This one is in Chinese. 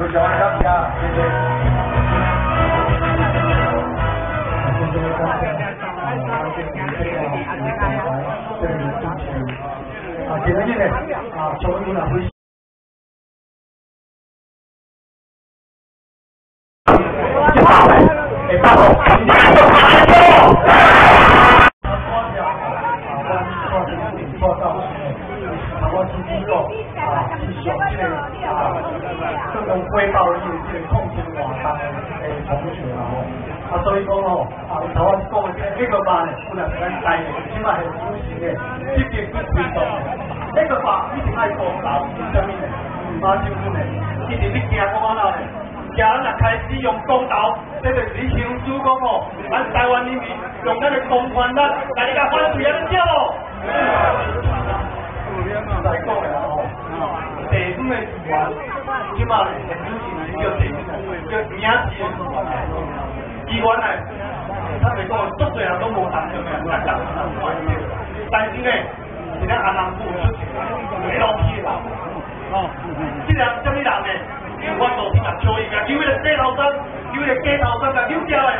非常感謝，謝謝。今日呢，從我哋會。汇報你這個控制活動同學所以講吼，頭我講的這個班呢，本來是咱台的，起碼係主席的，積極去推動的。這個班一定愛公道，為什麼呢？馬政府呢，一定要行講哪呢？行咱若開始用公道，這就是你鄉主講吼，咱台灣人民用咱的公權力，大家反對咱對無？來講的吼，地方的議員，起碼呢，主席叫地方叫名字的議員呢，他哋講足多人都無談嘅咩，但是呢，是咱安南府出錢，沒落去啦。這人什麼人呢？我昨天啊，叫伊個，叫伊個街頭生，叫伊個街頭生個扭掉的。